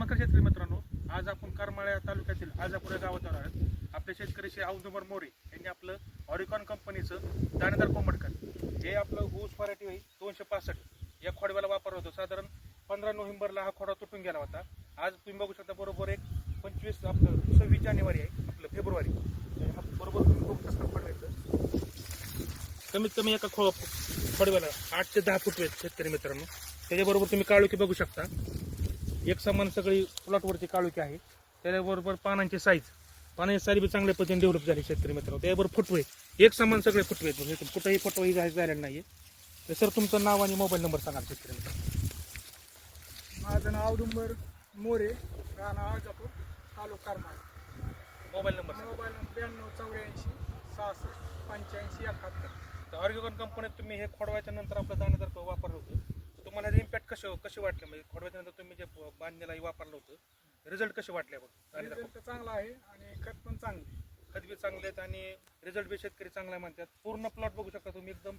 नमस्कार शेतकरी मित्रांनो, आज आपण करमाळा तालुक्यातील आजापूर या गावात आहोत. आपले शेतकरी श्री औदुंबर मोरे यांनी आपलं ऑरिकॉन कंपनीचं दाणेदार कोंबड खत हे आपलं ऊस व्हरायटी आहे 265 या खोडव्याला वापरत होतो. साधारण 15 नोव्हेंबरला हा खोडा तुटून गेला होता. आज तुम्ही बघू शकता बरोबर एक 26 आपलं 26 जानेवारी आहे आपलं फेब्रुवारी. बरोबर तुम्ही बघू शकता खोडव्याचं कमीत कमी एका खोडव्याला 8 ते 10 फूट आहेत शेतकरी मित्रांनो. त्याच्याबरोबर तुम्ही काळुकी बघू शकता, एक समान सगळी प्लॉटवरची काळुकी आहे. त्याच्याबरोबर पानांची साईज बी चांगल्या पद्धतीने डेव्हलप झाली शेतकरी मित्रांनो. त्याबरोबर फुटवे एक समान सगळे फुटवे आहेत, म्हणजे कुठेही फुटवाही झालेला नाहीये. तर सर तुमचं नाव आणि मोबाईल नंबर सांगा शेतकरी मित्रांनो. माझं नाव औदुंबर मोरे, राहणार आजापूर, तालुका करमाळा. मोबाईल नंबर सांगा. Mobile number 9284 66 85 71. तर ऑर्गॅनिक कंपनीत तुम्ही हे खोडवायच्या नंतर आपलं दाणेदार वापरलं होतं. तुम्हाला हे इम्पॅक्ट कसे वाटले, म्हणजे खोडवायच्या नंतर तुम्ही जे बांधण्यालाही वापरलं होतं, रिझल्ट कसे वाटले? रिझल्ट तर चांगला आहे आणि खत पण चांगले, खत बी चांगले आहेत आणि रिझल्ट बी शेतकरी चांगला म्हणतात. पूर्ण प्लॉट बघू शकता तुम्ही, एकदम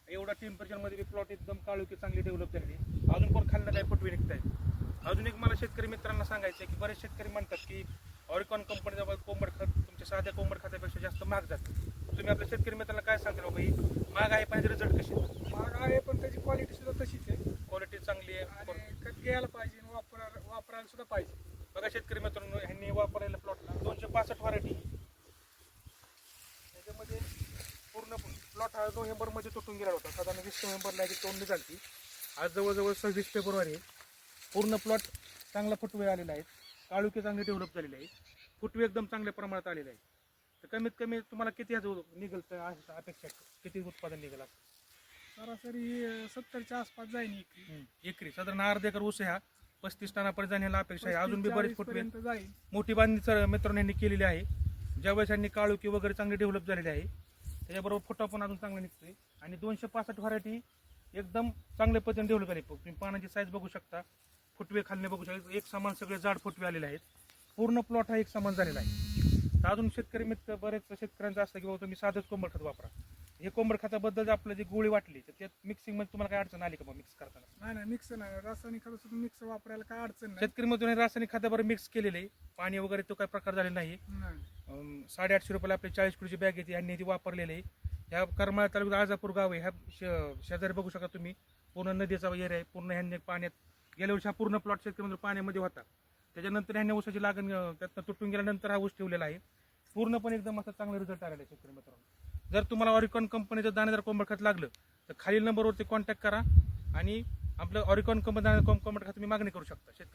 एवढा टेम्परेचरमध्ये बी प्लॉट एकदम काळुकी चांगली डेव्हलप झाली. अजून पण खाल्लं काही फुटवे निघत आहेत. अजून एक मला शेतकरी मित्रांना सांगायचं आहे की बरेच शेतकरी म्हणतात की ऑरिकॉन कंपनीचा कोंबड खत तुमच्या साध्या कोंबड खतापेक्षा जास्त महाग जातं. तुम्ही आपल्या शेतकरी मित्रांना काय सांगता बाबा, ही महाग आहे पण रिझल्ट कसे? महाग आहे पण त्याची क्वालिटी सुद्धा तशीच आहे क्वालिटी चांगली आहे. आणि खत घ्यायला पाहिजे आणि वापरायला सुद्धा पाहिजे. बघा शेतकरी मित्रांनो, ह्यांनी वापरायला प्लॉटला 265 व्हरायटी, त्याच्यामध्ये पूर्ण प्लॉट हा नोव्हेंबरमध्ये तुटून गेला होता. साधारण 20 नोव्हेंबरला याची तोडणी झाली. आज जवळजवळ 26 फेब्रुवारी आहे. पूर्ण प्लॉट चांगला फुटवे आलेला आहे, काळुकी चांगली डेव्हलप झालेली आहे, फुटवे एकदम चांगल्या प्रमाणात आलेले आहे. तर कमीत कमी तुम्हाला किती निघेल अपेक्षा, किती उत्पादन निघेल? सरासरी 70च्या आसपास जाईल एकरी साधारण अर्धा एकर ऊस हा 35 टनापर्यंत जाण्याला अपेक्षा आहे. अजून बी बरेच फुटवे जाईल. मोठी बांधणी मित्रांनी यांनी केलेली आहे. ज्यावेळेस यांनी काळुकी वगैरे चांगली डेव्हलप झालेली आहे, त्याच्याबरोबर फुटा पण अजून चांगला निघतोय. आणि 265 व्हरायटी एकदम चांगल्या पद्धतीने डेव्हलप झाली. तुम्ही पानाची साईज बघू शकता, फुटवे खालने बघू शकता, एक समान सगळे जाड फुटवे आलेले आहेत. पूर्ण प्लॉट हा एक समान झालेला आहे. तर अजून शेतकरी मित्र बरेच शेतकऱ्यांचं असतं की बाबा तुम्ही साधंच कोंबड खत वापरा. हे कोंबड खताबद्दल आपलं जी गोळी वाटली तर त्यात मिक्सिंग मध्ये तुम्हाला काय अडचण आली का मिक्स करताना? नाही मिक्स नाही, रासायनिक खत सुद्धा मिक्स वापरायला काय अडचण नाही. शेतकरी मधून रासायनिक खताबरोबर मिक्स केलेले पाणी वगैरे तो काय प्रकार झालेला नाही. 850 रुपयाला आपली 40 किलोची बॅग येते, यांनी ती वापरलेली आहे. ह्या करमाळा तालुक्यात आजापूर गाव आहे, ह्या शेजारी बघू शकता तुम्ही पूर्ण नदीचा एरिया आहे. पूर्ण ह्यांनी पाण्यात गेल्या वर्षी हा पूर्ण प्लॉट शेतकरी पाण्यामध्ये होता. त्याच्यानंतर ह्यांनी ऊसाची लागण त्यातनं तुटून गेल्यानंतर हा ऊस ठेवलेला आहे. पूर्णपणे एकदम असा चांगला रिझल्ट आलेला आहे शेतकरी मित्रांनो. जर तुम्हाला ऑरिकॉन कंपनीचं दाणेदार कोंबड खत लागलं तर खालील नंबरवरती कॉन्टॅक्ट करा आणि आपलं ऑरिकॉन कंपनी कोंबड खत तुम्ही मागणी करू शकता. शेतकरी